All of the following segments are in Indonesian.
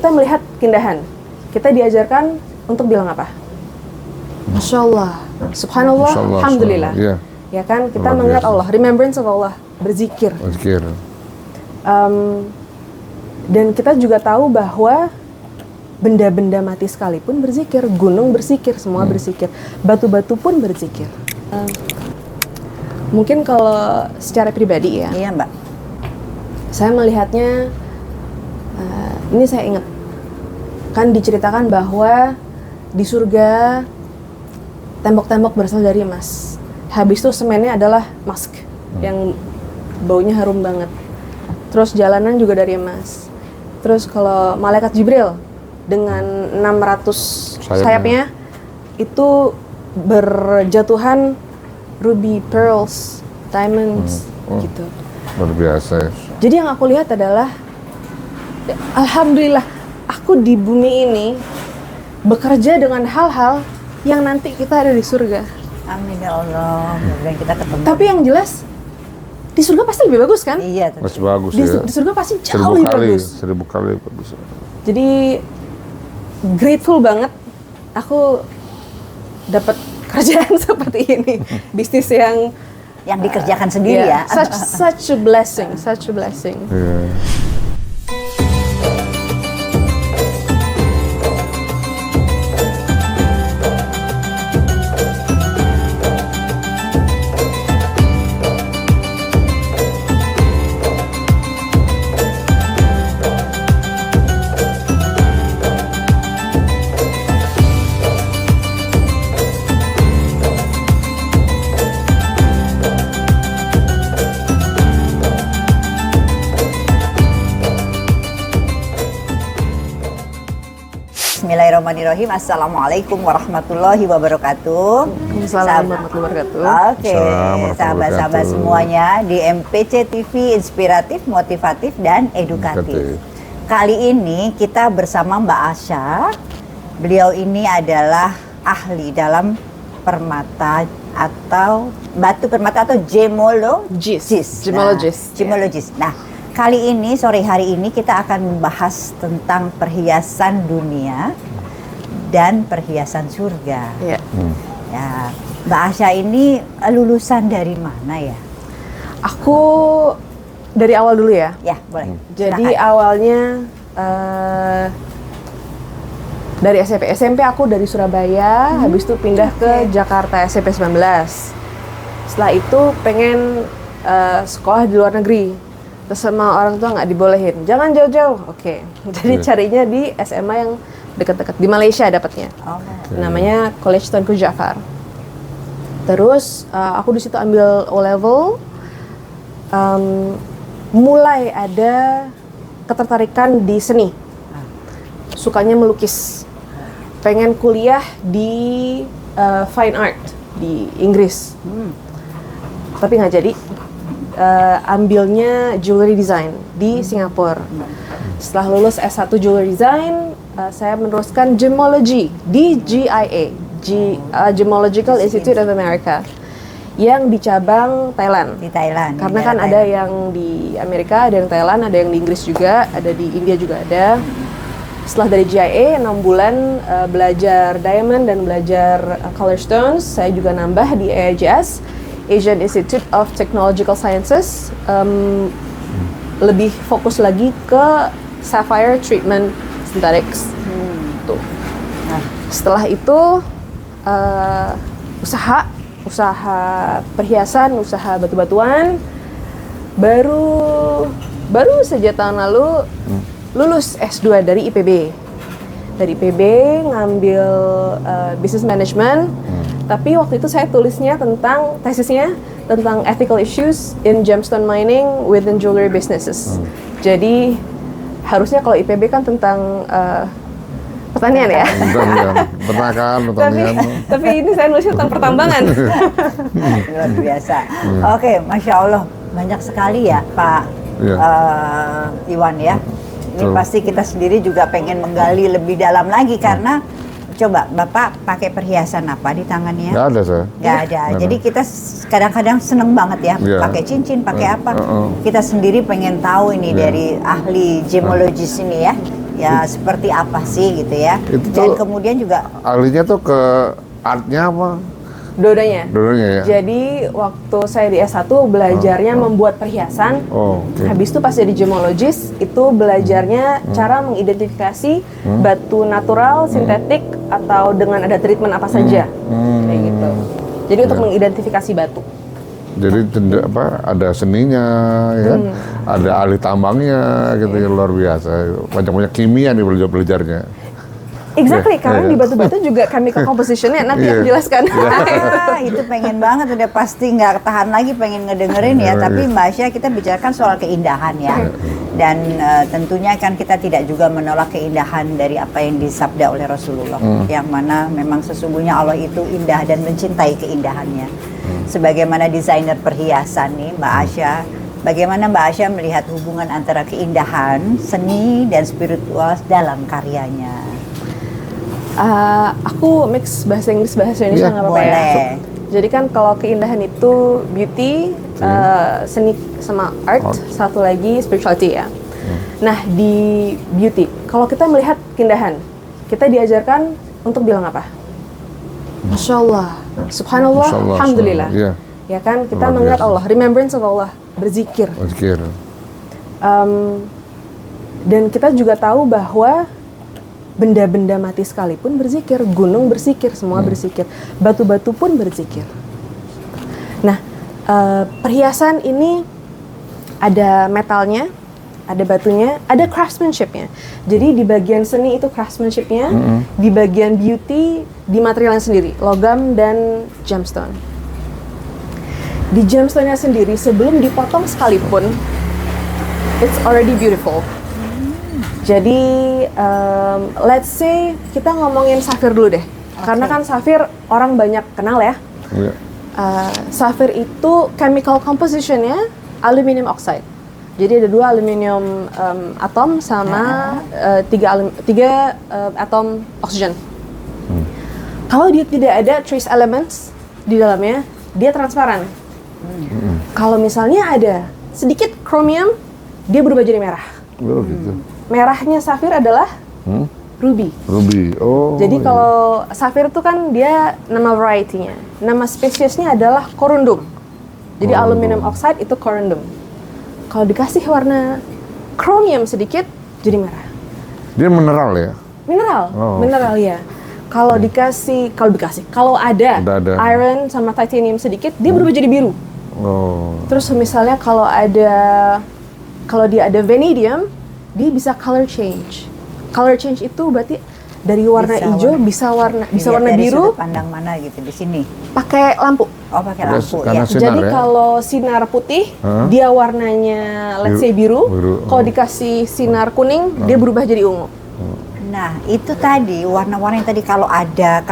Kita melihat keindahan, kita diajarkan untuk bilang apa? Masya Allah, Subhanallah, Alhamdulillah. Iya. Ya kan, kita mengingat Allah, remembrance of Allah, berzikir. Berzikir. Dan kita juga tahu bahwa benda-benda mati sekalipun berzikir, gunung berzikir, semua berzikir, batu-batu pun berzikir. Mungkin kalau secara pribadi ya, Iya Mbak. saya melihatnya, ini saya ingat, kan diceritakan bahwa di surga tembok-tembok berasal dari emas. Habis itu semennya adalah musk, yang baunya harum banget. Terus jalanan juga dari emas. Terus kalau malaikat Jibril dengan 600 sayapnya itu berjatuhan ruby, pearls, diamonds gitu. Luar biasa ya. Jadi yang aku lihat adalah alhamdulillah aku di bumi ini bekerja dengan hal-hal yang nanti kita ada di surga. Amin ya Allah. Dan kita ketemu. Tapi yang jelas di surga pasti lebih bagus kan? Iya. Masih bagus Di, ya. di surga pasti jauh lebih bagus. 1000 kali bagus. Jadi grateful banget aku dapat kerjaan seperti ini, bisnis yang dikerjakan sendiri ya. such a blessing, such a blessing. Iya. Bismillahirrahmanirrahim. Assalamualaikum warahmatullahi wabarakatuh. Assalamualaikum warahmatullahi wabarakatuh. Oke, sahabat-sahabat semuanya di MPC TV inspiratif, motivatif, dan edukatif. Kali ini kita bersama Mbak Asha. Beliau ini adalah ahli dalam permata atau batu permata atau gemologist. Gemologist. Nah, kali ini, sore hari ini kita akan membahas tentang perhiasan dunia dan perhiasan surga. Iya. Ya, Mbak Asha ini lulusan dari mana ya? Aku dari awal dulu ya. Ya, boleh. Jadi Silakan. awalnya dari SMP. SMP aku dari Surabaya, habis itu pindah ke Jakarta SMP 19. Setelah itu pengen sekolah di luar negeri. Terus sama orang tua nggak dibolehin, jangan jauh-jauh. Oke. Jadi carinya di SMA yang dekat-dekat di Malaysia dapatnya. Namanya College Tunku Jafar. Terus aku di situ ambil O-level. Mulai ada ketertarikan di seni. Sukanya melukis. Pengen kuliah di fine art di Inggris. Tapi nggak jadi. Ambilnya jewelry design di Singapura. Setelah lulus S1 jewelry design, saya meneruskan gemology di GIA, Gemological Institute of America, yang di cabang Thailand. Di Thailand. Karena kan ada yang di Amerika, ada yang Thailand, ada yang di Inggris juga, ada di India juga ada. Setelah dari GIA 6 bulan belajar diamond dan belajar color stones, saya juga nambah di AIJS. Asian Institute of Technological Sciences, lebih fokus lagi ke sapphire treatment synthetics. Tuh. Nah, setelah itu usaha perhiasan, usaha batu-batuan, baru saja tahun lalu lulus S2 dari IPB. Dari IPB ngambil business management. Tapi waktu itu saya tulisnya tesisnya tentang ethical issues in gemstone mining within jewelry businesses. Jadi harusnya kalau IPB kan tentang pertanian ya. Peternakan, Tapi ini saya nulisnya tentang pertambangan. Luar biasa. Oke, Masya Allah, banyak sekali ya Pak Iwan ya. Ini pasti kita sendiri juga pengen menggali lebih dalam lagi karena coba Bapak pakai perhiasan apa di tangannya? Nggak ada saya. Nggak ada. Jadi kita kadang-kadang seneng banget ya pakai cincin, pakai apa. Kita sendiri pengen tahu ini dari ahli gemologis ini ya, ya seperti apa sih gitu ya. Itu Dan tuh- kemudian juga Ahlinya tuh ke artnya apa? Dua-duanya. Dulunya ya? Jadi waktu saya di S1 belajarnya membuat perhiasan. Oh, oke. Habis itu pas jadi gemologis itu belajarnya cara mengidentifikasi batu natural, sintetik atau dengan ada treatment apa saja. Kayak gitu. Jadi untuk mengidentifikasi batu. Jadi ada seninya, ya kan? Ada ahli tambangnya, gitu ya, luar biasa. Banyak kimia nih belajarnya. Exactly, karena iya. di batu-batu juga chemical compositionnya nanti Iya. aku jelaskan. itu pengen banget, udah pasti nggak tahan lagi pengen ngedengerin ya. Tapi Mbak Asya, kita bicarakan soal keindahan ya. Dan tentunya kan kita tidak juga menolak keindahan dari apa yang disabda oleh Rasulullah. Yang mana memang sesungguhnya Allah itu indah dan mencintai keindahannya. Sebagaimana desainer perhiasan nih Mbak Asya, bagaimana Mbak Asya melihat hubungan antara keindahan, seni, dan spiritual dalam karyanya? Aku mix bahasa Inggris bahasa Indonesia Iya. nggak apa-apa ya. Boleh. Jadi kan kalau keindahan itu beauty, seni sama art, satu lagi spirituality ya. Nah di beauty, kalau kita melihat keindahan, kita diajarkan untuk bilang apa? Masya Allah, Subhanallah, Masya Allah, Alhamdulillah. iya. Ya kan, kita Luar mengingat biasa. Allah, remembrance of Allah, berzikir. Pikir. Dan kita juga tahu bahwa benda-benda mati sekalipun berzikir, gunung berzikir, semua berzikir, batu-batu pun berzikir. Nah, perhiasan ini ada metalnya, ada batunya, ada craftsmanship-nya. Jadi di bagian seni itu craftsmanship-nya, di bagian beauty di materialnya sendiri, logam dan gemstone. Di gemstone-nya sendiri sebelum dipotong sekalipun, it's already beautiful. Jadi, let's say kita ngomongin safir dulu deh, karena kan safir orang banyak kenal ya. Iya. Safir itu chemical composition-nya aluminium oxide. Jadi ada 2 aluminium atom sama 3 atom oksigen. Kalau dia tidak ada trace elements di dalamnya, dia transparan. Kalau misalnya ada sedikit chromium, dia berubah jadi merah. Oh, gitu. Merahnya safir adalah ruby. Ruby. Oh. Jadi iya. kalau safir itu kan dia nama variety-nya. Nama spesiesnya adalah corundum. Jadi aluminium oxide itu corundum. Kalau dikasih warna chromium sedikit, jadi merah. Dia mineral ya? Mineral, Oh. mineral ya. Kalau kalau ada Ada. iron sama titanium sedikit, dia berubah jadi biru. Oh. Terus misalnya kalau dia ada vanadium, dia bisa color change. Color change itu berarti dari warna Bisa hijau warna- bisa warna Dilihat warna dari biru sudut pandang mana gitu di sini. pakai lampu. Oh, pakai Karena- lampu karena ya. sinar Jadi ya? kalau sinar putih, dia warnanya let's say biru. Biru, Kalau dikasih sinar kuning, dia berubah jadi ungu. Nah, itu tadi warna-warna yang tadi kalau ada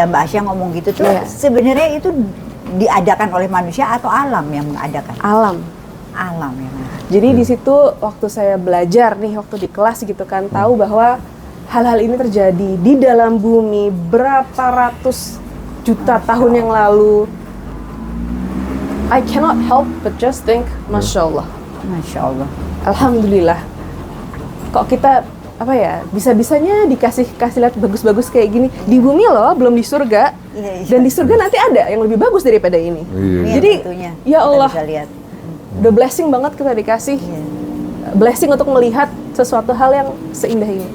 Mbak Asya ngomong gitu tuh Iya. sebenarnya itu diadakan oleh manusia atau alam yang mengadakan? Alam. Alam ya. Mas. Jadi di situ waktu saya belajar nih waktu di kelas gitu kan tahu bahwa hal-hal ini terjadi di dalam bumi berapa ratus juta tahun yang lalu. I cannot help but just think, Masya Allah, Masya Allah. Alhamdulillah. Kok kita apa ya bisa-bisanya dikasih lihat bagus-bagus kayak gini di bumi loh, belum di surga. Iya, iya. Dan di surga nanti ada yang lebih bagus daripada ini. Iya. Ini Jadi tentunya ya kita Allah, bisa lihat. the blessing banget kita dikasih. Iya. Blessing untuk melihat sesuatu hal yang seindah ini.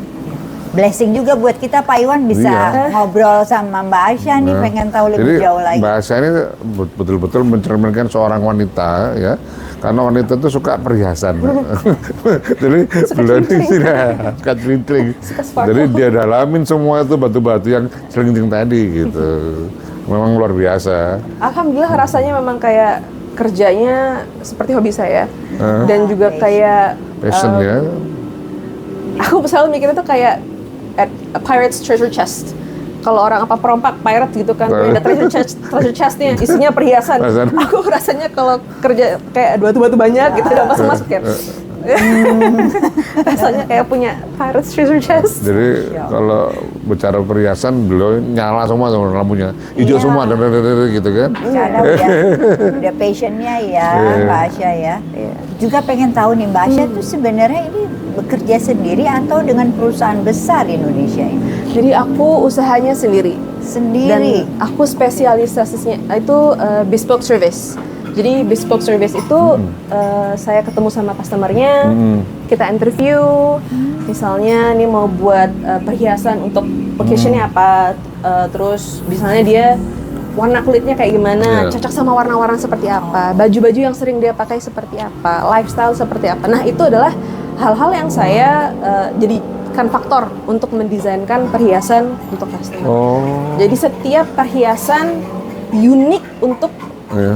Blessing juga buat kita Pak Iwan bisa Iya. ngobrol sama Mbak Asya nih, Nah, pengen tahu lebih jadi jauh lagi. bahasa ini betul-betul mencerminkan seorang wanita ya, karena wanita itu suka perhiasan. Jadi beliau ini suka cerincling. sparkle. Jadi dia dalamin semua itu batu-batu yang cerincling tadi gitu. Memang luar biasa. Alhamdulillah rasanya memang kayak kerjanya seperti hobi saya. Dan juga kayak Passion ya. aku selalu mikirnya tuh kayak at a pirate's treasure chest. Kalau orang apa perompak pirate gitu kan, ada treasure chestnya isinya perhiasan. Perhiasan. Aku rasanya kalau kerja kayak batu-batu banyak gitu udah masuk ya. Rasanya kayak punya pirate's treasure chest. Jadi kalau bicara perhiasan, beliau nyala semua tuh lampunya, hijau Iya. semua, gitu kan. Karena udah passionnya ya Mbak Asya ya. Iya. Juga pengen tahu nih Mbak Asya tuh sebenarnya ini bekerja sendiri atau dengan perusahaan besar di Indonesia ini? Jadi aku usahanya sendiri. Sendiri. Dan aku spesialisasinya itu bespoke service. Jadi bespoke service itu saya ketemu sama customernya, kita interview, misalnya nih mau buat perhiasan untuk occasionnya apa, terus misalnya dia warna kulitnya kayak gimana, Iya. cocok sama warna-warna seperti apa, baju-baju yang sering dia pakai seperti apa, lifestyle seperti apa. Nah itu adalah hal-hal yang saya jadikan faktor untuk mendesainkan perhiasan untuk customer. Oh, Jadi setiap perhiasan unik untuk iya.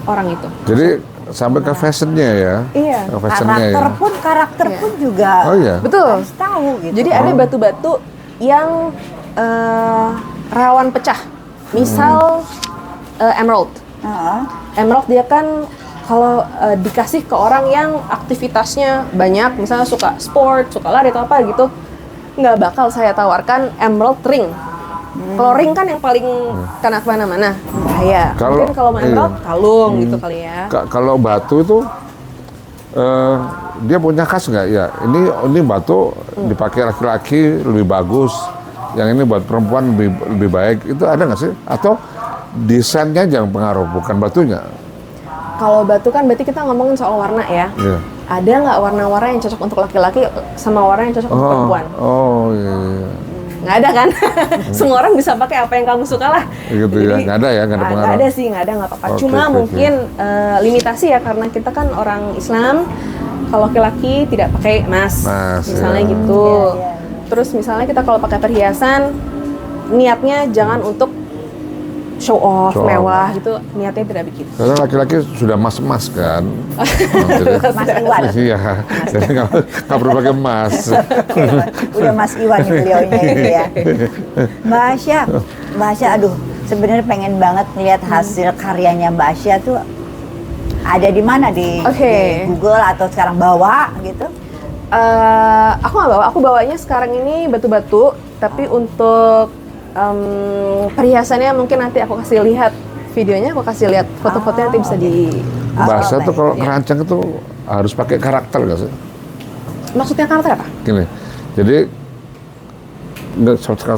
orang itu. Jadi sampai ke fashionnya ya. Iya. Ke fashionnya Karakter ya. pun juga Oh iya. Betul. harus tahu gitu. Jadi ada batu-batu yang rawan pecah. Misal emerald. Heeh. Emerald dia kan kalau dikasih ke orang yang aktivitasnya banyak, misalnya suka sport, suka lari atau apa gitu, nggak bakal saya tawarkan emerald ring. Kalau ring kan yang paling kena kemana-mana, bahaya. Kalau- Mungkin kalau mau emerald, kalung gitu kali ya. Kalau batu itu dia punya khas nggak ya? Ini batu dipakai laki-laki lebih bagus, yang ini buat perempuan lebih baik. Itu ada nggak sih? Atau desainnya yang pengaruh, bukan batunya? Kalau batu kan berarti kita ngomongin soal warna ya. Iya. Ada nggak warna-warna yang cocok untuk laki-laki sama warna yang cocok untuk perempuan? Oh iya. Nggak ada kan? Semua orang bisa pakai apa yang kamu suka lah. Gitu ya, nggak ada ya, nggak ada pengaruh. Nggak ada sih, nggak ada, nggak apa-apa. Oke, Cuma oke, mungkin limitasi ya, karena kita kan orang Islam. Kalau laki-laki tidak pakai emas, Emas, misalnya ya. gitu. Iya, iya. Terus misalnya kita kalau pakai perhiasan, niatnya jangan untuk show off, Show off. mewah gitu. Niatnya tidak begitu. Karena laki-laki sudah mas-mas kan. Jadi, Mas Iwan. iya, jadi nggak perlu pakai emas. Udah Mas Iwan nih beliaunya ini ya. Mbak Asya, aduh, sebenarnya pengen banget lihat hasil karyanya Mbak Asya tuh ada di mana di Google atau sekarang bawa gitu? Aku nggak bawa, aku bawanya sekarang ini batu-batu, tapi untuk perhiasannya mungkin nanti aku kasih lihat videonya, aku kasih lihat foto-fotonya nanti bisa di. Bahasa tuh baik. kalau Iya. kerancang itu harus pakai karakter nggak sih? Maksudnya karakter apa? Gini, jadi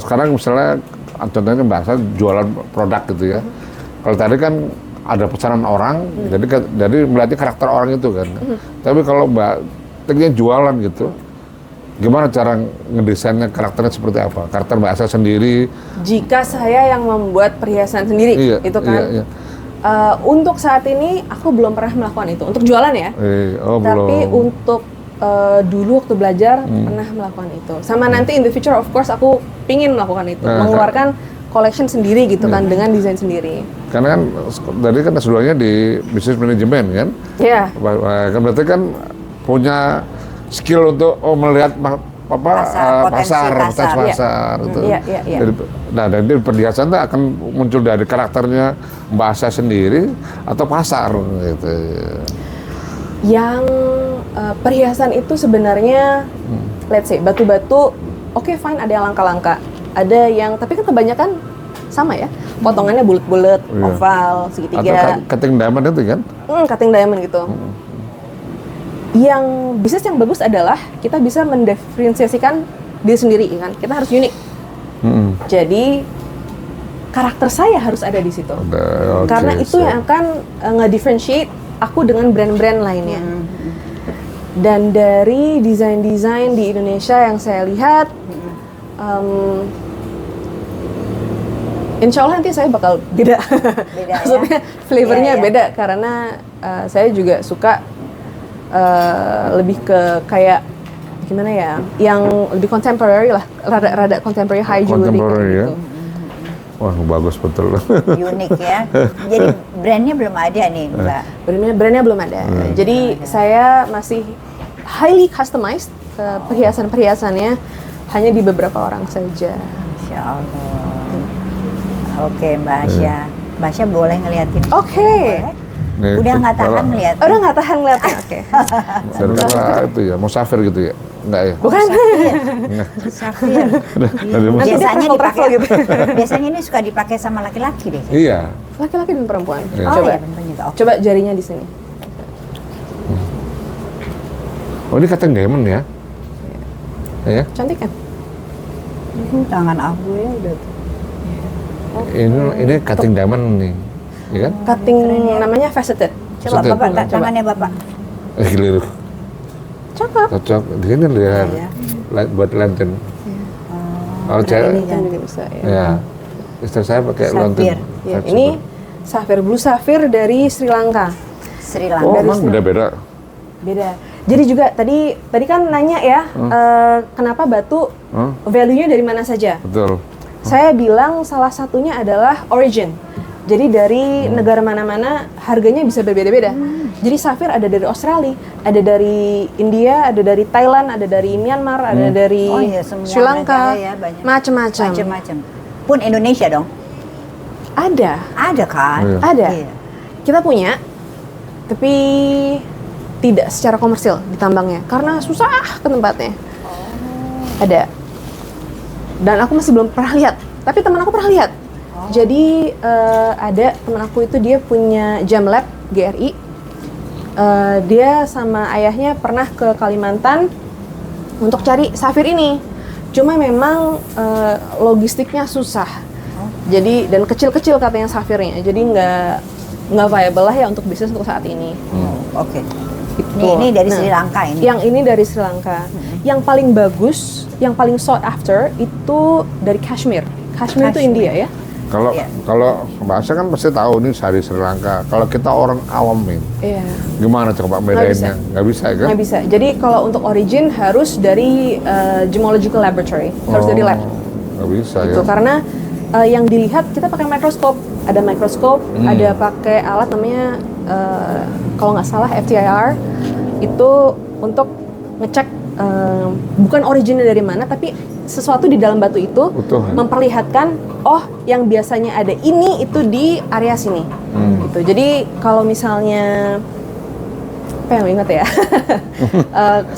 sekarang misalnya contohnya bahasa jualan produk gitu ya. Kalau tadi kan ada pesanan orang, jadi melihatnya karakter orang itu kan. Tapi kalau tekniknya jualan gitu, gimana cara ngedesainnya karakternya seperti apa? Karakter bahasa sendiri. Jika saya yang membuat perhiasan sendiri, Iya, itu kan. iya, iya. Untuk saat ini aku belum pernah melakukan itu. Untuk jualan ya. Tapi Belum. untuk dulu waktu belajar pernah melakukan itu. Sama nanti in the future of course aku pingin melakukan itu, mengeluarkan collection sendiri gitu kan dengan desain sendiri. Karena kan tadi kan sebelumnya di bisnis manajemen kan. Iya. Kan berarti kan punya skill untuk melihat Pasar, potensi pasar itu. Iya. Nah, dan di perhiasan itu akan muncul dari karakternya bahasa sendiri atau pasar gitu. Yang perhiasan itu sebenarnya, let's say batu-batu, oke fine, ada yang langka-langka, ada yang, tapi kan kebanyakan sama ya, potongannya bulat-bulat, Iya. oval, Atau segitiga, cutting diamond itu kan? cutting diamond gitu. Yang bisnis yang bagus adalah kita bisa mendiferensiasikan diri sendiri kan, kita harus unik. Jadi karakter saya harus ada di situ. Oke, Karena itu siap. yang akan nge-differentiate aku dengan brand-brand lainnya. Dan dari desain-desain di Indonesia yang saya lihat, insya Allah nanti saya bakal beda. Beda, Maksudnya ya? flavornya Iya, iya. beda karena saya juga suka lebih ke kayak gimana ya, yang lebih contemporary lah, rada contemporary high jewelry Contemporary kayak ya? gitu. Wah, bagus betul. Unik ya. Jadi brandnya belum ada nih Mbak. Brandnya belum ada. Jadi saya masih highly customized perhiasan-perhiasannya hanya di beberapa orang saja. Insya Allah. Oke Mbak Asya. Mbak Asya boleh ngeliatin? Oke. Boleh? Nih, Udah nggak tahan lihat. Oh, udah nggak tahan lihatnya, oke. Karena itu ya, musafir gitu ya? Enggak ya? Bukan. Safir. Ada Nanti dia Biasanya travel dipakai gitu. Biasanya ini suka dipakai sama laki-laki deh. Iya. Laki-laki dan perempuan. Iya. Oh Coba, iya benar juga. Oke. coba jarinya di sini. Oh ini katanya diamond ya? Ya? Cantik kan? Tangan aku ya udah. Ini cutting diamond nih, ya kan? Cutting namanya faceted. Coba Faceted. Bapak, Coba. tangannya Bapak. Keliru. Cakep. Cocok. Di sini lihat Iya. buat lantern. Oh, Nah, cewek. ini kan juga bisa ya. Ya. Istri saya pakai Safir. lantern. Ya, ini safir blue safir dari Sri Lanka. Sri Oh, Lanka. emang beda-beda. Beda. Jadi juga tadi kan nanya ya, kenapa batu value-nya dari mana saja? Betul. Saya bilang salah satunya adalah origin. Jadi dari negara mana-mana harganya bisa berbeda-beda. Jadi safir ada dari Australia, ada dari India, ada dari Thailand, ada dari Myanmar, ada dari Oh iya, semua Sri Lanka, negara ya, banyak. macam-macam. Macam-macam. Pun Indonesia dong. Ada, Ada kan? Iya. ada. Iya. Kita punya, tapi tidak secara komersil ditambangnya karena susah ke tempatnya. Ada. Dan aku masih belum pernah lihat, tapi teman aku pernah lihat. Jadi ada teman aku itu dia punya Gem Lab GRI. Dia sama ayahnya pernah ke Kalimantan untuk cari safir ini. Cuma memang logistiknya susah. Jadi dan kecil-kecil katanya safirnya. Jadi nggak viable lah ya untuk bisnis untuk saat ini. Oke. Gitu. Ini dari Nah, Sri Lanka ini. Yang ini dari Sri Lanka. Yang paling bagus, yang paling sought after itu dari Kashmir. Kashmir itu Kashmir. India ya. Kalau Iya. kalau bahasa kan pasti tahu ini dari Sri Lanka. Kalau kita orang awam nih, Iya. gimana coba bedainnya? Nggak bisa ya kan? Nggak bisa. Jadi kalau untuk origin harus dari gemological laboratory, harus dari lab. Nggak bisa Gitu. ya. Karena yang dilihat kita pakai mikroskop, ada mikroskop, ada pakai alat namanya kalau nggak salah FTIR itu untuk ngecek bukan originnya dari mana, tapi sesuatu di dalam batu itu Utuh. memperlihatkan oh yang biasanya ada ini itu di area sini. Gitu. Jadi kalau misalnya apa yang ingat ya?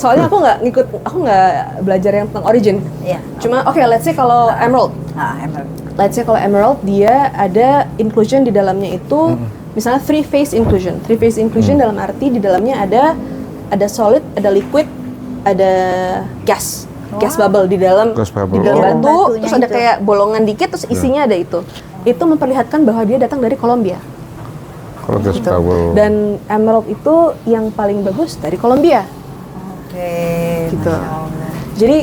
Soalnya aku nggak belajar yang tentang origin. Iya. Cuma oke, let's say kalau emerald. Emerald. Let's say kalau emerald dia ada inclusion di dalamnya itu misalnya three phase inclusion. Three phase inclusion dalam arti di dalamnya ada solid, ada liquid, ada gas. Gas bubble di dalam Gas bubble. di dalam Oh. batu, Batunya terus ada itu. kayak bolongan dikit terus isinya ada itu. Itu memperlihatkan bahwa dia datang dari Kolombia. Kalau gas Gitu. bubble. Dan emerald itu yang paling bagus dari Kolombia. Oke. Gitu. Masya Allah. Jadi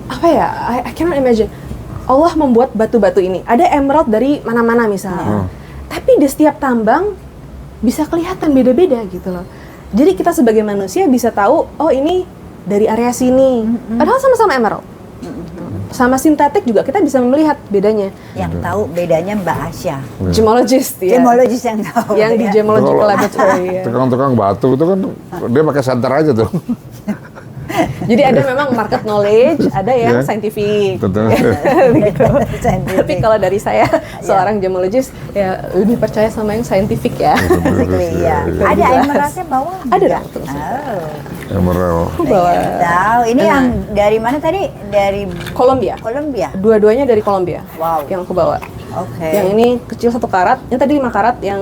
apa ya? I cannot imagine. Allah membuat batu-batu ini. Ada emerald dari mana-mana misalnya. Tapi di setiap tambang bisa kelihatan beda-beda gitu loh. Jadi kita sebagai manusia bisa tahu, oh ini dari area sini. Padahal sama-sama emerald. Sama sintetik juga kita bisa melihat bedanya. Yang tahu bedanya Mbak Asya. Gemologist ya. Gemologis yang tahu. Yang di ya. gemological Kalau laboratory ya. tukang-tukang batu itu kan dia pakai santer aja tuh. Jadi ada memang market knowledge, ada yang Ya. scientific. Betul. Gitu. Scientific. Tapi kalau dari saya seorang gemologist ya lebih percaya sama yang scientific ya. Basically, ya. Iya. Ada Jelas. emeraldnya bawah. Ada dong. Oh. Emerald. Aku bawa Tahu. Ini Nah. yang dari mana tadi? Dari Colombia. Kolombia. Dua-duanya dari Kolombia. Wow. Yang aku bawa. Oke. Yang ini kecil 1 karat, yang tadi 5 karat yang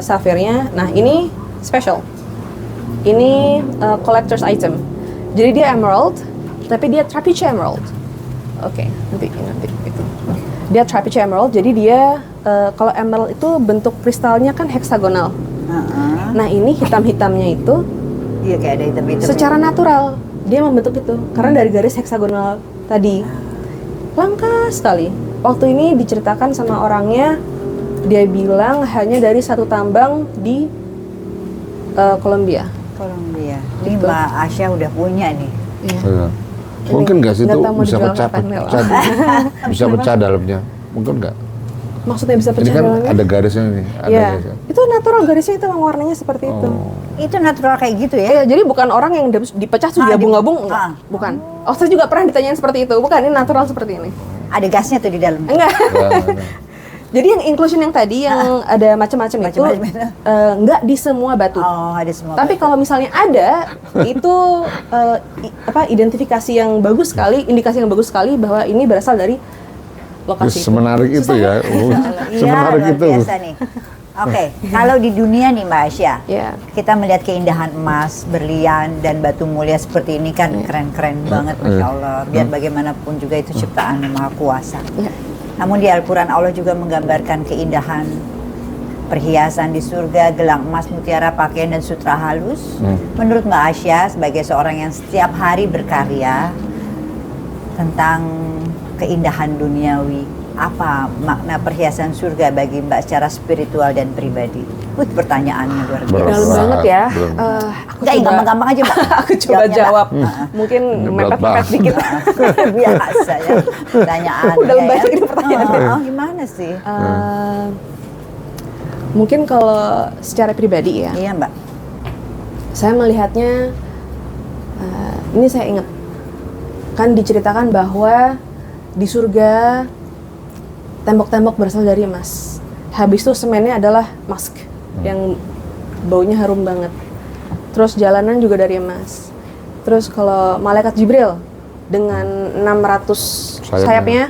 safirnya. Nah, ini special. Ini collector's item. Jadi dia emerald, tapi dia trapezoid emerald. Oke, nanti itu. Dia trapezoid emerald, jadi dia kalau emerald itu bentuk kristalnya kan heksagonal. Heeh. Nah, ini hitam-hitamnya itu Iya kayak ada hitam-hitam. secara natural dia membentuk itu karena dari garis heksagonal tadi. Langka sekali. Waktu ini diceritakan sama orangnya, dia bilang hanya dari satu tambang di Kolombia. Kolombia. Ini Gitu. Mbak Asya udah punya nih. Iya. Mungkin nggak sih Nggak itu tahu mau bisa dijual pecah, kapan, Mel. bisa pecah dalamnya. Mungkin nggak. Maksudnya bisa Ini pecah kan dalamnya? ada garisnya nih. Ada Iya. garisnya. Itu natural garisnya itu memang warnanya seperti itu. Oh. Itu natural kayak gitu ya? Iya, jadi bukan orang yang dipecah terus digabung-gabung, enggak. Ah. Bukan. Oh, saya juga pernah ditanyain seperti itu. Bukan, ini natural seperti ini. Ada gasnya tuh di dalam. Enggak. Nggak ada. Jadi yang inclusion yang tadi yang ada macam-macam itu Macam-macam. nggak di semua batu. Oh, ada semua. Tapi kalau misalnya ada, itu identifikasi yang bagus sekali, indikasi yang bagus sekali bahwa ini berasal dari lokasi itu. Semenarik itu ya. Semenarik luar itu. biasa nih. Oke, kalau di dunia nih Mbak Asya, Ya. kita melihat keindahan emas, berlian, dan batu mulia seperti ini kan keren-keren banget, Masya Allah. Biar bagaimanapun juga itu ciptaan Yang Maha Kuasa. Ya. Namun di Al-Quran Allah juga menggambarkan keindahan perhiasan di surga, gelang emas, mutiara, pakaian, dan sutra halus. Menurut Mbak Asya, sebagai seorang yang setiap hari berkarya tentang keindahan duniawi, apa makna perhiasan surga bagi Mbak secara spiritual dan pribadi? Pertanyaannya luar biasa. Dalam banget ya. Belum. Aku Enggak, yang coba- gampang-gampang aja Mbak. Aku coba Jawabnya, jawab. Mbak. Mungkin Berat mepet-mepet banget. dikit. Biasa ya pertanyaan. Udah banyak ini pertanyaan. Gimana sih? Mungkin kalau secara pribadi ya, Iya Mbak. saya melihatnya, ini saya ingat, kan diceritakan bahwa di surga tembok-tembok berasal dari emas. Habis itu semennya adalah musk yang baunya harum banget. Terus jalanan juga dari emas. Terus kalau malaikat Jibril dengan 600 sayapnya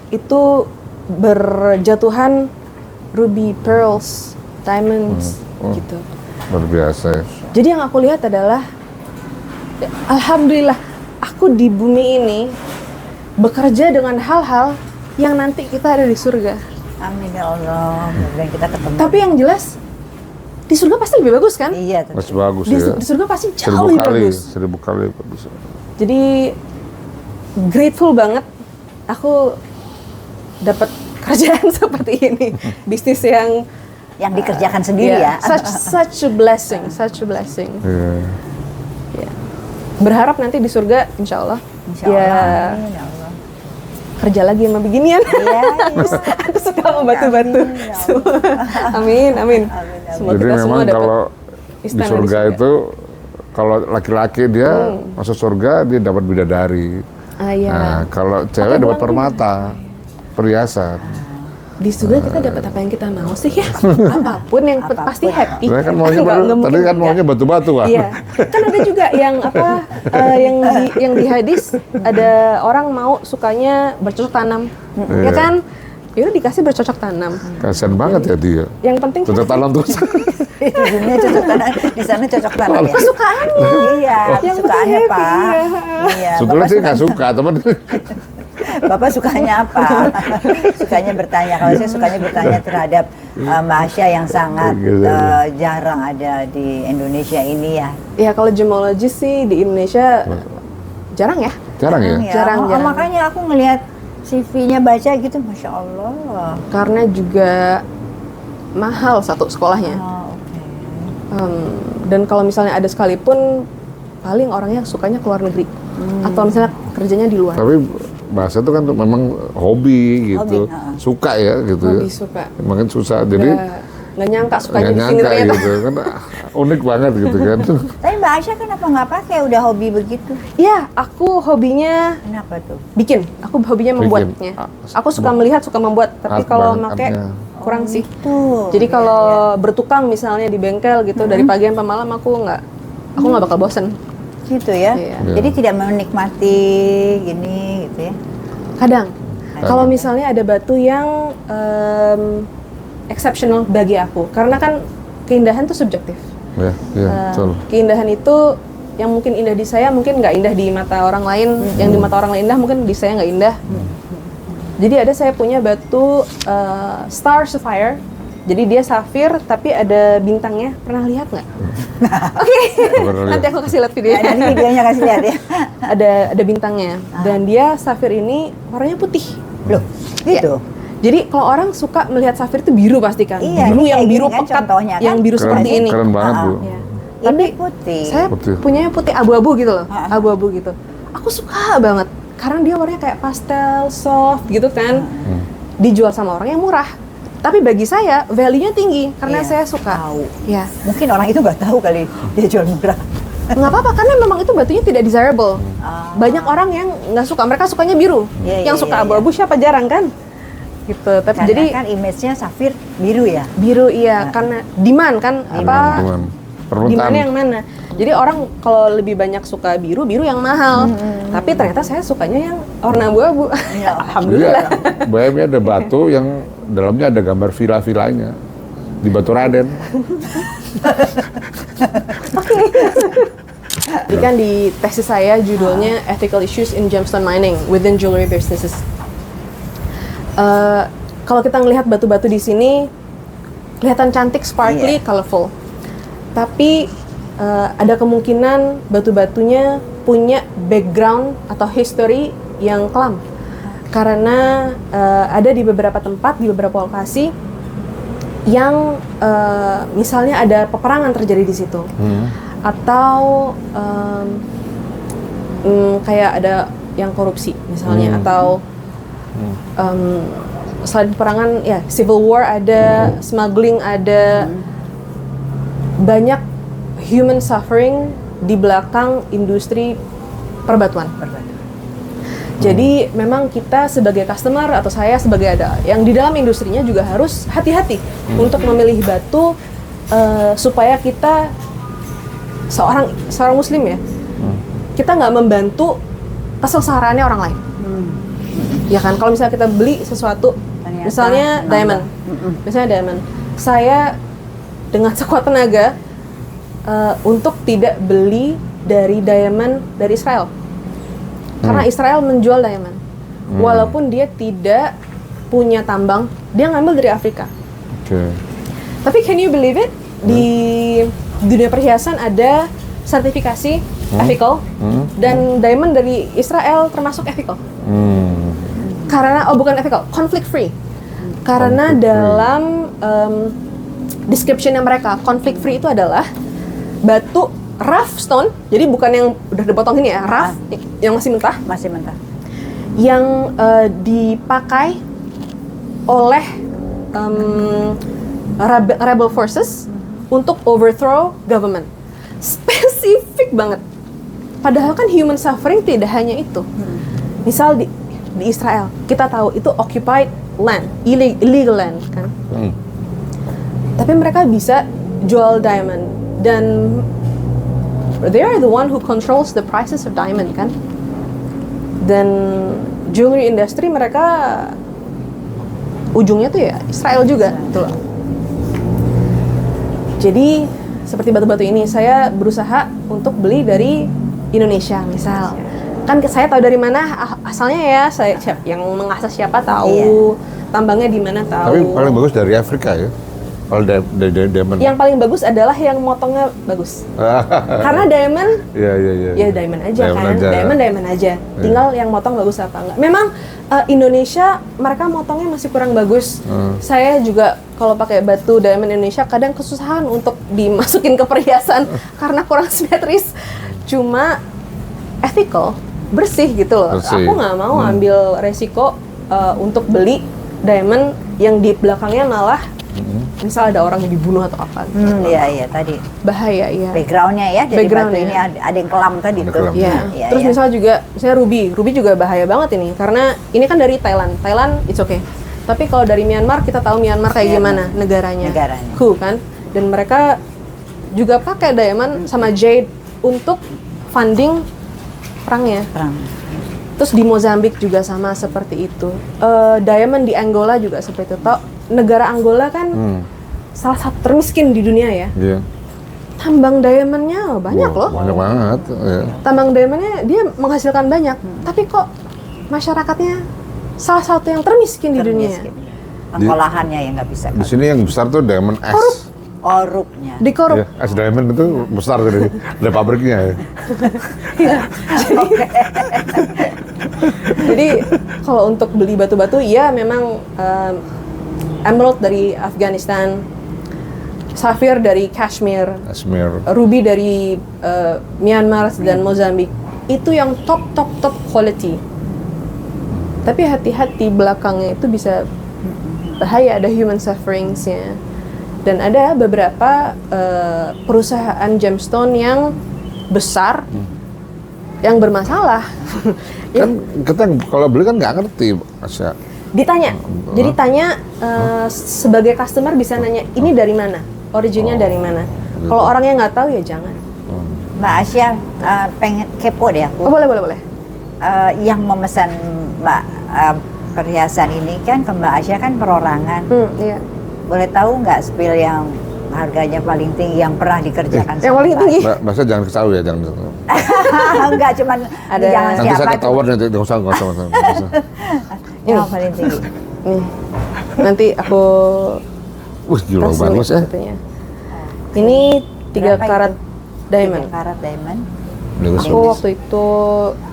itu berjatuhan ruby, pearls, diamonds gitu. Luar biasa ya. Jadi yang aku lihat adalah, alhamdulillah aku di bumi ini bekerja dengan hal-hal yang nanti kita ada di surga. Amin ya Allah. Mudah-mudahan kita ketemu. Tapi yang jelas di surga pasti lebih bagus kan? Iya tentu. Masih bagus Di, ya. di surga pasti 1000 jauh lebih kali, bagus. 1000 kali bagus. Jadi grateful banget aku dapat kerjaan seperti ini, bisnis yang Yang dikerjakan sendiri ya. such a blessing, such a blessing. Iya. Ya. Berharap nanti di surga, insya Allah, Insya Allah. ya Amin ya Allah. kerja lagi sama beginian. Iya, iya. Aku suka sama batu-batu. Amin, ya Amin, amin. Amin, Semoga Jadi kita semua memang dapat kalau di istana surga itu, kalau laki-laki dia masuk surga dia dapat bidadari. Ah, iya. Nah, kalau cewek dapat permata, perhiasan. Di surga kita dapat apa yang kita mau sih ya. Apapun yang Apapun. pasti happy. Saya kan maunya Nggak tadi mungkin kan maunya batu-batu kan. Iya, kan ada juga yang apa yang di hadis ada orang mau sukanya bercocok tanam, ya Iya. kan? Ya udah dikasih bercocok tanam. Kasian banget ya dia. Yang penting Cocok tanam terus. Di dunia cocok tanam, di sana cocok tanam ya. kesukaannya. Iya, Yang kesukaannya penting Pak. happy, Iya. Sebetulnya Bapak sih nggak suka, teman. Bapak sukanya apa? Sukanya bertanya. Kalau saya sukanya bertanya terhadap Mbak Asya yang sangat Gitu. jarang ada di Indonesia ini ya. Ya kalau gemologis sih di Indonesia jarang ya. Jarang ya. Jarang, Oh, jarang. makanya aku ngelihat CV-nya baca gitu, Masya Allah. Karena juga mahal satu sekolahnya. Oh, oke. Dan kalau misalnya ada sekalipun paling orangnya sukanya keluar negeri atau misalnya kerjanya di luar. Tapi bahasa itu kan memang hobi gitu. Hobi, ha-ha. Suka ya gitu Hobi ya. suka. Makin susah. Jadi Nggak nyangka sukanya nggak di sini nyangka ternyata. gitu kan. Unik banget gitu kan. Tapi Mbak Asya kenapa nggak pakai? Udah hobi begitu. Ya, aku hobinya Kenapa tuh? bikin. Aku hobinya membuatnya. Aku suka melihat, suka membuat. Tapi Art kalau banget make artnya. kurang sih. Tuh. Jadi kalau bertukang misalnya di bengkel gitu dari pagi sampai malam aku nggak bakal bosen. gitu ya. Iya. Jadi tidak menikmati gini gitu ya. Kadang kalau misalnya ada batu yang exceptional bagi aku, karena kan keindahan itu subjektif. Ya, iya, betul. Keindahan itu yang mungkin indah di saya mungkin nggak indah di mata orang lain, yang di mata orang lain indah mungkin di saya nggak indah. Jadi ada saya punya batu star sapphire. Jadi dia safir tapi ada bintangnya. Pernah lihat nggak? Oke. Nanti aku kasih lihat videonya. Nah, ini videonya kasih lihat ya. ada bintangnya. Dan dia safir ini warnanya putih. Loh, gitu. Jadi kalau orang suka melihat safir itu biru pasti kan. Iya, Biru ini yang kayak biru gini kan pekat, contohnya kan. yang biru Keren, seperti ini. Keren banget, Bu. Ya. Ini Tapi putih. saya Putih. punyanya putih abu-abu gitu loh, abu-abu gitu. Aku suka banget karena dia warnanya kayak pastel, soft gitu kan. Dijual sama orang yang murah. Tapi bagi saya value-nya tinggi karena Iya, saya suka. tahu. Ya, Mungkin orang itu nggak tahu kali dia jual murah. nggak apa-apa karena memang itu batunya tidak desirable. Banyak orang yang nggak suka, mereka sukanya biru. Iya, yang iya, suka iya, abu-abu siapa jarang kan? gitu. Tapi Karena jadi kan image-nya safir biru ya. biru iya karena demand kan apa Teman. di Permintaan. mana yang mana. Jadi orang kalau lebih banyak suka biru yang mahal. Tapi ternyata saya sukanya yang warna abu-abu. Iya. Alhamdulillah. Iya, bayamnya ada batu yang dalamnya ada gambar villa-villanya di Batu Raden. Jadi kan di tesis saya judulnya Ethical Issues in Gemstone Mining Within Jewelry Businesses. Kalau kita ngelihat batu-batu di sini kelihatan cantik, sparkly, Iya. colorful. Tapi ada kemungkinan batu-batunya punya background atau history yang kelam. Karena ada di beberapa tempat, di beberapa lokasi yang misalnya ada peperangan terjadi di situ. Atau kayak ada yang korupsi misalnya, atau selain peperangan ya civil war ada, smuggling ada, banyak human suffering di belakang industri perbatuan. Jadi memang kita sebagai customer atau saya sebagai ada yang di dalam industrinya juga harus hati-hati untuk memilih batu supaya kita seorang muslim ya, kita nggak membantu kesengsaraannya orang lain. Ya kan, kalau misalnya kita beli sesuatu, Ternyata misalnya diamond, saya dengan sekuat tenaga untuk tidak beli dari diamond dari Israel, karena Israel menjual diamond, walaupun dia tidak punya tambang, dia ngambil dari Afrika. Tapi can you believe it? Di dunia perhiasan ada sertifikasi ethical dan diamond dari Israel termasuk ethical. Karena bukan ethical, conflict free. Karena dalam description-nya mereka, conflict free itu adalah batu rough stone, jadi bukan yang udah dipotong ini ya, rough yang masih mentah, yang dipakai oleh rebel forces untuk overthrow government. Spesifik banget. Padahal kan human suffering tidak hanya itu. Misal di Israel, kita tahu itu occupied land, illegal land kan. Tapi mereka bisa jual diamond dan they are the one who controls the prices of diamond kan. Dan jewelry industry mereka ujungnya tuh ya Israel juga gitu loh. Jadi seperti batu-batu ini saya berusaha untuk beli dari Indonesia misal. Kan saya tahu dari mana asalnya ya, saya yang mengasah siapa tahu, tambangnya di mana tahu. Tapi paling bagus dari Afrika ya. Kalau dari diamond. Yang paling bagus adalah yang motongnya bagus. Karena diamond, ya diamond aja kan, diamond aja. Tinggal yang motong bagus apa enggak. Memang Indonesia mereka motongnya masih kurang bagus. Saya juga kalau pakai batu diamond Indonesia kadang kesusahan untuk dimasukin ke perhiasan karena kurang simetris. Cuma ethical, bersih gitu loh. Bersih. Aku nggak mau ambil resiko untuk beli diamond yang di belakangnya malah misal ada orang yang dibunuh atau apa. Iya tadi. Bahaya ya. Backgroundnya ya, dari batu ini ada yang kelam tadi tuh. Iya. Terus misal juga, misalnya ruby juga bahaya banget ini karena ini kan dari Thailand it's okay. Tapi kalau dari Myanmar kita tahu Myanmar kayak gimana negaranya. Kan. Dan mereka juga pakai diamond sama jade untuk funding perangnya. Terus di Mozambik juga sama seperti itu. Diamond di Angola juga seperti itu. Negara Angola kan salah satu termiskin di dunia ya. Tambang diamondnya banyak loh. Banyak banget. Ya. Tambang diamondnya dia menghasilkan banyak, tapi kok masyarakatnya salah satu yang termiskin di dunia. Pengolahannya yang nggak bisa. Di sini yang besar tuh diamond S. Korupnya. Dikorup. Ya, S diamond itu besar dari pabriknya ya. Jadi kalau untuk beli batu-batu ya memang emerald dari Afghanistan, safir dari Kashmir, ruby dari Myanmar dan Mozambik. Itu yang top quality. Tapi hati-hati belakangnya itu bisa bahaya, ada human sufferings-nya. Dan ada beberapa perusahaan gemstone yang besar yang bermasalah. Kan kita kalau beli kan nggak ngerti, Asya. Ditanya. Jadi tanya sebagai customer bisa nanya ini dari mana, originnya dari mana. Kalau orangnya nggak tahu ya jangan. Mbak Asya, pengen kepo deh aku. Oh boleh. Yang memesan Mbak perhiasan ini kan ke Mbak Asya kan perorangan. Iya. Boleh tahu nggak spill yang harganya paling tinggi yang pernah dikerjakan? Yang paling tinggi? Mbak jangan ketahui ya, jangan. Enggak, cuman Ada. jangan Nanti siapa. saya ketahuan nanti, nggak usah. Yang paling tinggi. Nih. Nanti aku Wih, gila kasih bagus ya. fotonya. Ini 3 Berapa karat itu? diamond. 3 karat diamond. Bagus, Aku waktu itu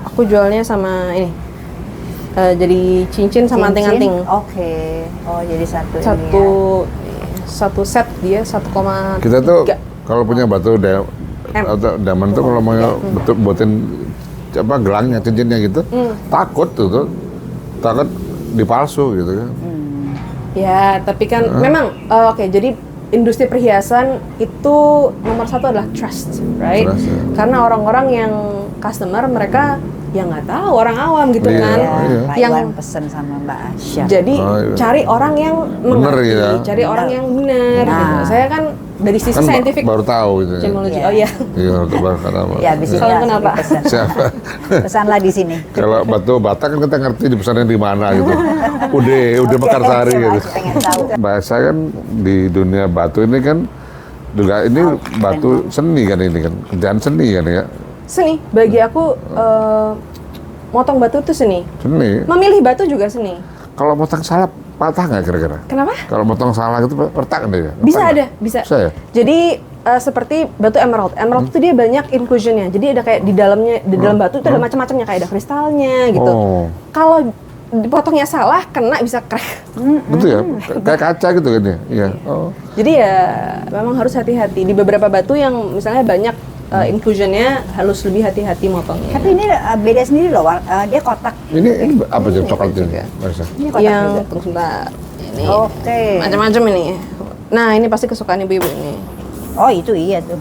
aku jualnya sama ini. Jadi cincin sama Cincin? anting-anting. Oke. Oh, jadi satu Satu set dia 1,3. Kita tuh kalau punya batu M. atau diamond tuh kalau mau betul buatin apa gelangnya, cincinnya gitu, takut takut dipalsu gitu kan. Ya, tapi kan memang oke, jadi industri perhiasan itu nomor 1 adalah trust, right? Trust, ya. Karena orang-orang yang customer mereka ya nggak tahu, orang awam gitu Iya, kan. iya. Pak Yang Iwan pesen sama Mbak Asya. jadi iya. cari orang yang Bener mengerti, ya. cari orang yang benar Nah. gitu. Saya kan dari sisi Kan saintifik baru tahu gitu. gemology. Iya. Oh iya. Iya, baru kata apa. Ya, habis ini Kalau langsung kenapa? dipesan. Siapa? Pesanlah di sini. Kalau batu bata kan kita ngerti dipesannya di mana gitu. Udah Mekarsari Oke, gitu. pengen tahu. Bahasa kan di dunia batu ini kan juga ini batu seni kan ini kan, kerjaan seni kan ya. Seni bagi aku motong batu itu seni. Seni. Memilih batu juga seni. Kalau potong salah patah nggak kira-kira? Kenapa? Kalau potong salah itu retak nggak ya? Bisa Retak ada, nggak? bisa. Bisa ya? Jadi seperti batu emerald. Emerald itu dia banyak inclusionnya. Jadi ada kayak di dalamnya, di dalam batu itu ada macam-macamnya, kayak ada kristalnya gitu. Oh, Kalau dipotongnya salah, kena bisa crack. gitu ya? Kayak kaca gitu kan ya? Iya. Oh. Jadi ya memang harus hati-hati. Di beberapa batu yang misalnya banyak inclusionnya, harus lebih hati-hati motongnya. Tapi ini beda sendiri loh, dia kotak. Ini apa sih coklatnya? juga. Marisa? Ini kotak Yang juga. tunggu sebentar. Ini Oke. macam-macam ini. Nah ini pasti kesukaan ibu-ibu ini. Oh, itu iya tuh.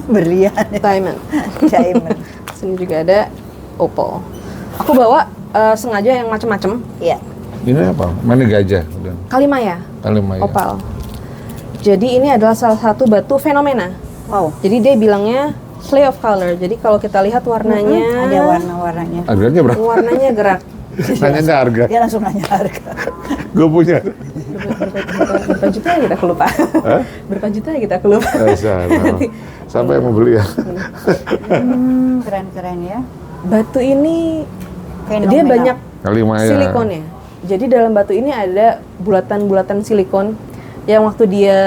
Berlian. Diamond. Diamond. Sini juga ada opal. Aku bawa sengaja yang macam-macam. Iya. Ini apa? Mana gajah? Udah. Kalimaya, Kalimaya. opal. Jadi ini adalah salah satu batu fenomena. Wow. Jadi dia bilangnya play of color. Jadi kalau kita lihat warnanya, Ada warna-warnanya. Harganya berapa? warnanya gerak. Nanya harga. Dia langsung nanya harga. Gue punya. Berapa juta ya kita kelupa? Berapa juta ya kita kelupa? Sampai yang mau beli ya. Keren-keren ya. Batu ini Fenomenal. dia banyak Kalimaya. silikonnya. Jadi dalam batu ini ada bulatan-bulatan silikon yang waktu dia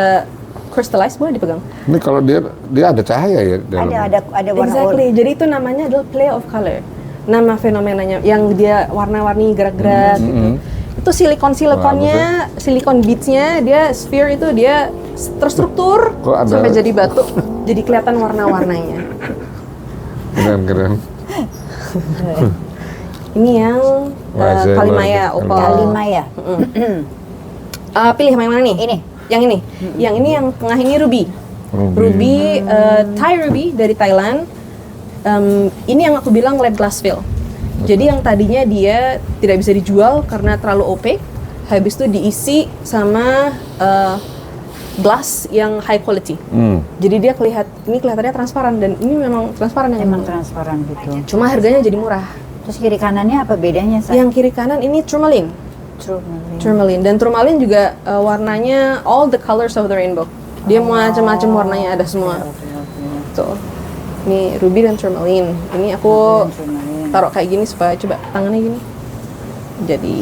crystallize, boleh dipegang? Ini kalau dia ada cahaya ya dalamnya. Ada warna Exactly. Jadi itu namanya adalah play of color. Nama fenomenanya yang dia warna-warni gerak-gerak gitu. Itu silikon-silikonnya, silikon beads-nya, dia sphere itu dia terstruktur Kok ada- sampai jadi batu. Jadi kelihatan warna-warnanya. Keren. Ini yang Wajah, Kalimaya, wajah. opal. Kalimaya. Pilih yang mana nih? Ini. Yang ini. Yang ini yang tengah ini ruby. Ruby, Thai ruby dari Thailand. Ini yang aku bilang lead glass fill. Jadi yang tadinya dia tidak bisa dijual karena terlalu opaque, habis itu diisi sama glass yang high quality. Jadi dia kelihatannya transparan dan ini memang transparan yang Emang transparan gitu. cuma harganya jadi murah. Terus kiri kanannya apa bedanya? Yang kiri kanan ini tourmaline. Tourmaline dan tourmaline juga warnanya all the colors of the rainbow. Dia macam-macam warnanya ada semua. Tuh. Ini ruby dan tourmaline. Ini aku taruh kayak gini supaya coba tangannya gini. Jadi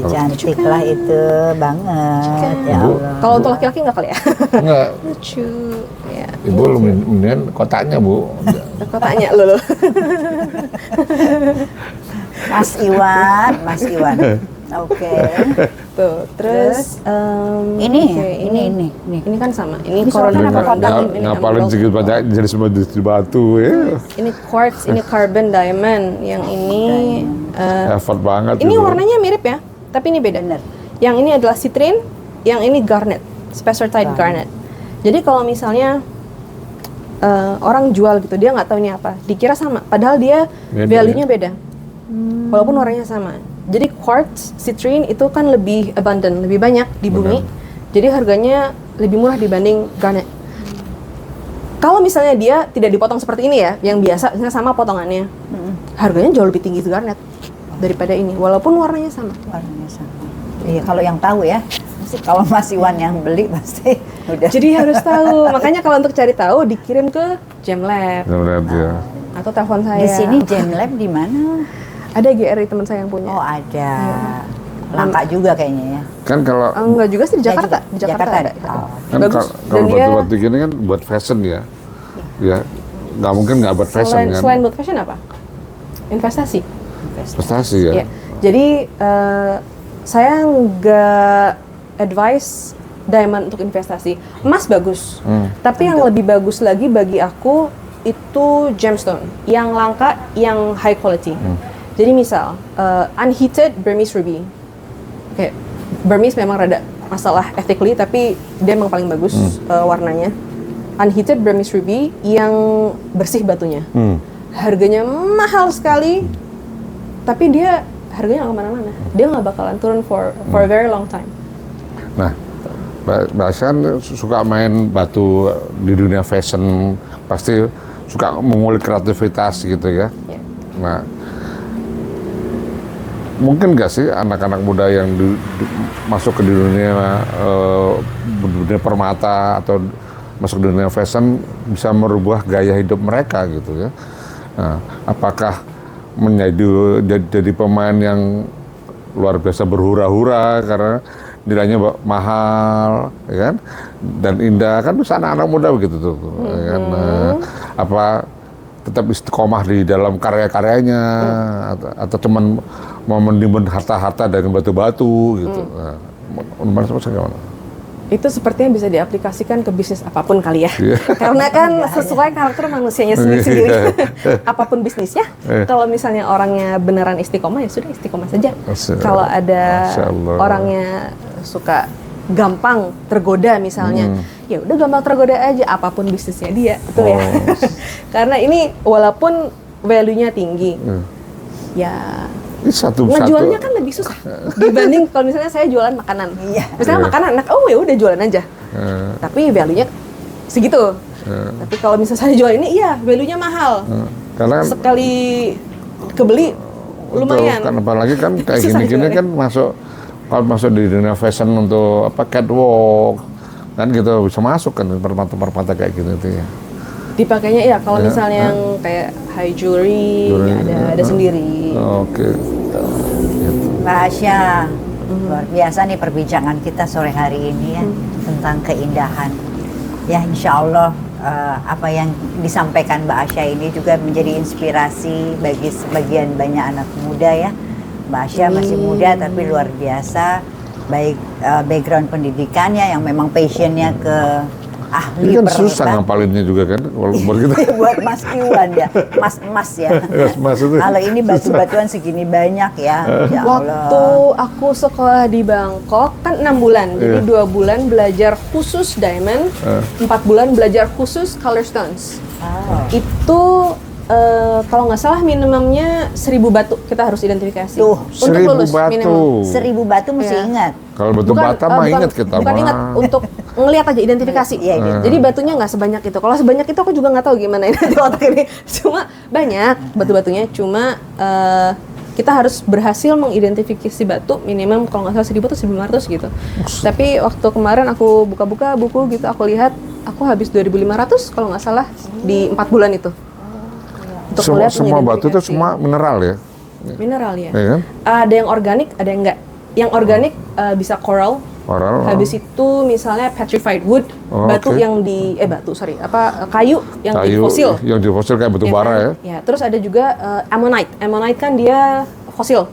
cantik lah itu banget. Ya Allah. kalau untuk laki-laki nggak kali ya? Enggak. Lucu. Ya. Ibu lu mendingan kotaknya, Bu. Aku tanya lo. Mas Iwan. Oke. Tuh, terus Ini, oke, ini kan sama. Ini Misalkan corona apa kotak? Ngapalin sedikit banyak jadi semua di batu ya. Ini quartz, ini carbon diamond. Yang ini Effort banget. ini itu. warnanya mirip ya, tapi ini beda. Bener. Yang ini adalah citrine, yang ini garnet, spessartide garnet. Jadi kalau misalnya orang jual gitu, dia nggak tahu ini apa, dikira sama, padahal dia Beda, value-nya beda. walaupun warnanya sama. Jadi quartz, citrine itu kan lebih abundant, lebih banyak di bumi. Jadi harganya lebih murah dibanding garnet. Kalau misalnya dia tidak dipotong seperti ini ya, yang biasa, misalnya sama potongannya, harganya jauh lebih tinggi garnet daripada ini, walaupun warnanya sama. Warnanya sama. Iya, kalau yang tahu ya. Kalau Mas Iwan yang beli pasti udah. Jadi harus tahu. Makanya kalau untuk cari tahu dikirim ke Gem Lab. Ya. Atau telepon saya. Di sini Gem Lab di mana? Ada GRI teman saya yang punya. Oh, ada. Langka juga kayaknya ya. Kan kalau Enggak juga sih di Jakarta. juga. Di Jakarta ada. Oh. kan Bagus. kalau Dan dia batu-batu gini kan buat fashion ya. Ya, nggak mungkin nggak buat fashion kan. selain buat fashion apa? Investasi. Prestasi ya. Iya. Jadi saya nggak advice diamond untuk investasi. Emas bagus. Tapi yang lebih bagus lagi bagi aku itu gemstone. Yang langka, yang high quality. Jadi misal unheated Burmese ruby. Oke, Burmese memang rada masalah ethically, tapi dia memang paling bagus warnanya. Unheated Burmese ruby yang bersih batunya. Harganya mahal sekali, tapi dia harganya nggak kemana-mana. Dia nggak bakalan turun for a very long time. Nah, Mbak Asya suka main batu di dunia fashion, pasti suka mengulik kreativitas gitu ya. Yeah. Nah, mungkin nggak sih anak-anak muda yang masuk ke dunia permata atau masuk ke dunia fashion bisa merubah gaya hidup mereka gitu ya? Nah, apakah jadi pemain yang luar biasa berhura-hura karena nilainya mahal, ya kan? Dan indah kan bisa anak-anak muda begitu tuh, ya kan? Apa tetap istiqomah di dalam karya-karyanya atau cuman mau menimbun harta-harta dari batu-batu gitu. Nah, menurut saya gimana? Itu sepertinya bisa diaplikasikan ke bisnis apapun kali ya. Iya. Karena kan sesuai karakter manusianya sendiri-sendiri. Apapun bisnisnya, kalau misalnya orangnya beneran istiqomah, ya sudah istiqomah saja. Kalau ada orangnya suka gampang tergoda misalnya, ya udah gampang tergoda aja apapun bisnisnya dia, betul ya. Karena ini walaupun value-nya tinggi, ya ngejualnya kan lebih susah dibanding kalau misalnya saya jualan makanan. Misalnya makanan, oh ya udah jualan aja. Tapi value-nya segitu. Tapi kalau misalnya saya jual ini, iya value-nya mahal. Karena sekali kebeli lumayan. Kan apalagi kan kayak gini-gini kan kalau masuk di dunia fashion untuk apa catwalk kan gitu bisa masuk kan permata-permata kayak gitu tuh ya. Dipakainya ya kalau misalnya yang kayak high jewelry ada sendiri. Oke. Mbak Asya, luar biasa nih perbincangan kita sore hari ini ya tentang keindahan. Ya insya Allah apa yang disampaikan Mbak Asya ini juga menjadi inspirasi bagi sebagian banyak anak muda ya. Mbak Asya masih muda tapi luar biasa, baik background pendidikannya yang memang passionnya ke ahli ini kan susah ngapalinnya juga kan buat kita. Buat Mas Iwan ya, Mas emas ya. Mas itu. Kalau ini batu-batuan segini banyak ya. Ya Allah. Waktu aku sekolah di Bangkok kan 6 bulan, jadi 2 bulan belajar khusus diamond, 4 bulan belajar khusus color stones. Itu kalau nggak salah minimumnya 1.000 batu kita harus identifikasi. Tuh, untuk 1.000 lulus batu. minimum. 1.000 batu mesti ingat. Kalau batu bata mah ingat kita bukan ingat, untuk ngelihat aja identifikasi. Jadi batunya nggak sebanyak itu. Kalau sebanyak itu aku juga nggak tahu gimana ini di otak ini. Cuma banyak batu-batunya. Cuma kita harus berhasil mengidentifikasi batu minimum kalau nggak salah 1.000 atau 1.500 gitu. Tapi waktu kemarin aku buka-buka buku gitu, aku lihat aku habis 2.500 kalau nggak salah di 4 bulan itu. Untuk semua batu itu semua mineral ya? Mineral ya. Iya kan? Ada yang organik, ada yang enggak. Yang organik bisa coral. Habis itu misalnya petrified wood, batu yang di kayu yang di fosil. Yang di fosil kayak batu bara ya. Ya, terus ada juga ammonite. Ammonite kan dia fosil.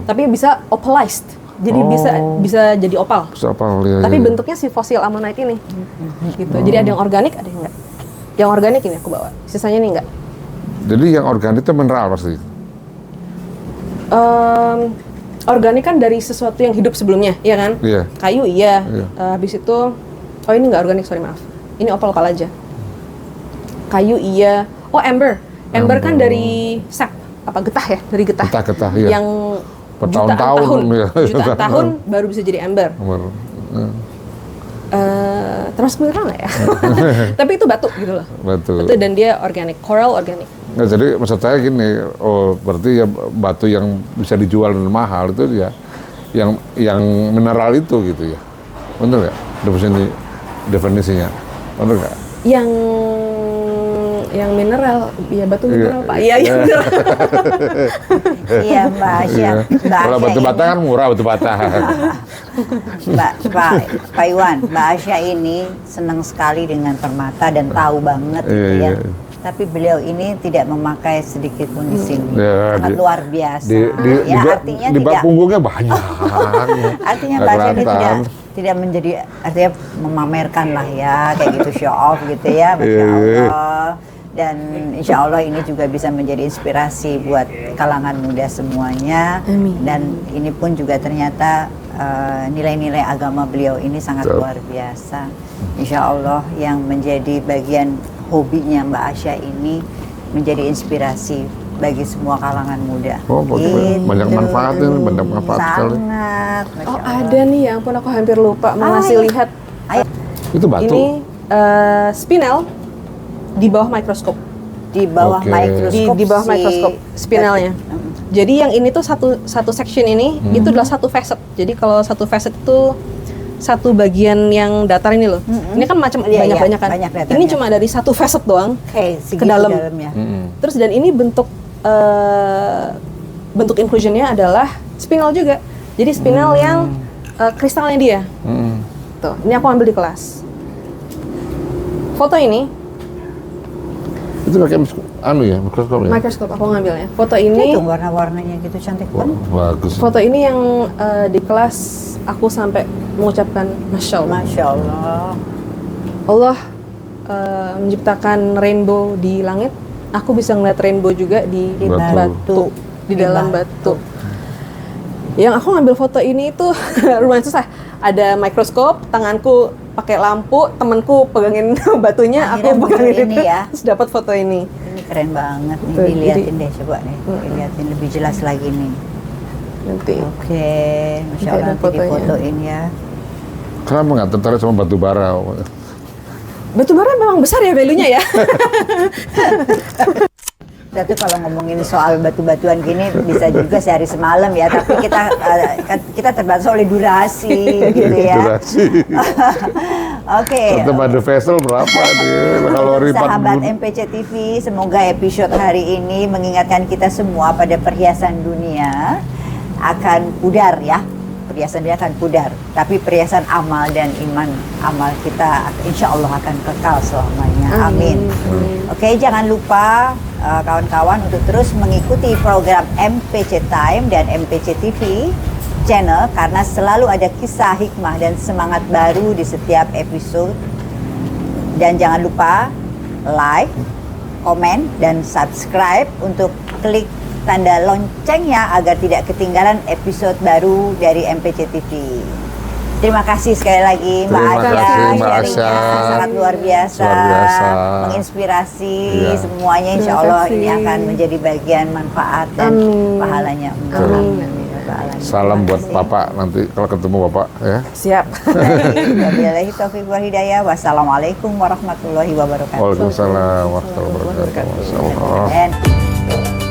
Tapi bisa opalized. Jadi bisa jadi opal. Bisa opal, ya. Tapi bentuknya si fosil ammonite ini. Gitu. Jadi ada yang organik, ada yang enggak. Yang organik ini aku bawa. Sisanya nih enggak. Jadi yang organik itu mineral pasti? Organik kan dari sesuatu yang hidup sebelumnya, iya kan? Iya. Kayu iya. Habis itu, ini nggak organik, sorry maaf. Ini opal aja. Kayu iya. Oh amber kan dari sap. getah ya, dari getah. Getah, iya. Yang Bertahun-tahun, ya. jutaan tahun baru bisa jadi ember. Termasuk mineral nggak ya? Tapi itu batu gitu loh. Batu. Dan dia organik, coral organik. Nah, jadi maksud saya gini, berarti ya batu yang bisa dijual dan mahal itu ya yang mineral itu gitu ya. Bener nggak definisinya? Bener nggak? Yang mineral, ya batu mineral Pak. Iya, mineral. Iya Mbak Asya. Kalau batu bata kan murah batu bata. Pak Iwan, Mbak Asya ini senang sekali dengan permata dan tahu banget gitu ya. Tapi beliau ini tidak memakai sedikit pun di sini. Sangat luar biasa. Artinya di bawah punggungnya banyak. Artinya Mbak Asya ini tidak menjadi, artinya memamerkan lah ya, kayak gitu, show off gitu ya, Masya Allah. Dan insya Allah ini juga bisa menjadi inspirasi buat kalangan muda semuanya. Amin. Dan ini pun juga ternyata nilai-nilai agama beliau ini sangat luar biasa. Insya Allah yang menjadi bagian hobinya Mbak Asya ini menjadi inspirasi bagi semua kalangan muda. Banyak manfaatnya, banyak manfaat sekali. Sangat. Ada nih, ya ampun aku hampir lupa mau ngasih lihat. Itu batu. Ini spinel di bawah mikroskop. Di bawah mikroskop. Di bawah mikroskop spinelnya. Jadi yang ini tuh satu section ini itu adalah satu facet. Jadi kalau satu facet itu satu bagian yang datar ini loh. Ini kan banyak-banyak kan. Ini cuma dari satu facet doang ke dalam. Terus dan ini bentuk inclusionnya adalah spinel juga. Jadi spinel yang kristalnya dia. Tuh, ini aku ambil di kelas. Foto ini itu pakai mikroskop ya? Mikroskop aku ngambilnya. Foto ini itu warna-warnanya gitu cantik banget. Bagus. Foto ini yang di kelas aku sampai mengucapkan Masya Allah. Masya Allah. Allah menciptakan rainbow di langit. Aku bisa ngeliat rainbow juga di batu. Di dalam batu. Yang aku ngambil foto ini itu lumayan susah. Ada mikroskop, tanganku pakai lampu, temanku pegangin batunya, aku pegangin ini ya. Terus dapat foto ini. Ini keren banget nih, Tuh, dilihatin deh coba nih, dilihatin lebih jelas lagi nih. Nanti. Oke, Masya Allah, nanti difotoin ya. Kenapa nggak tertarik sama batu bara? Batu bara memang besar ya value-nya ya. Tapi kalau ngomongin soal batu-batuan gini bisa juga sehari semalam ya, tapi kita terbatas oleh durasi gitu ya. Durasi. Oke. Satu batu vessel berapa nih? Kalau sahabat MPC TV, semoga episode hari ini mengingatkan kita semua pada perhiasan dunia akan pudar ya. Perhiasan dia akan pudar, tapi perhiasan amal dan iman amal kita insya Allah akan kekal selamanya. Amin. Oke, jangan lupa kawan-kawan untuk terus mengikuti program MPC Time dan MPC TV channel karena selalu ada kisah hikmah dan semangat baru di setiap episode. Dan jangan lupa like, komen, dan subscribe untuk klik tanda loncengnya agar tidak ketinggalan episode baru dari MPC TV. Terima kasih sekali lagi Mbak Asya, sangat luar biasa, menginspirasi semuanya. Insya Allah ini akan menjadi bagian manfaat dan pahalanya. Salam buat Bapak nanti kalau ketemu Bapak ya. Siap. Wabillahi taufiq wal hidayah. Wassalamualaikum warahmatullahi wabarakatuh. Waalaikumsalam warahmatullahi wabarakatuh.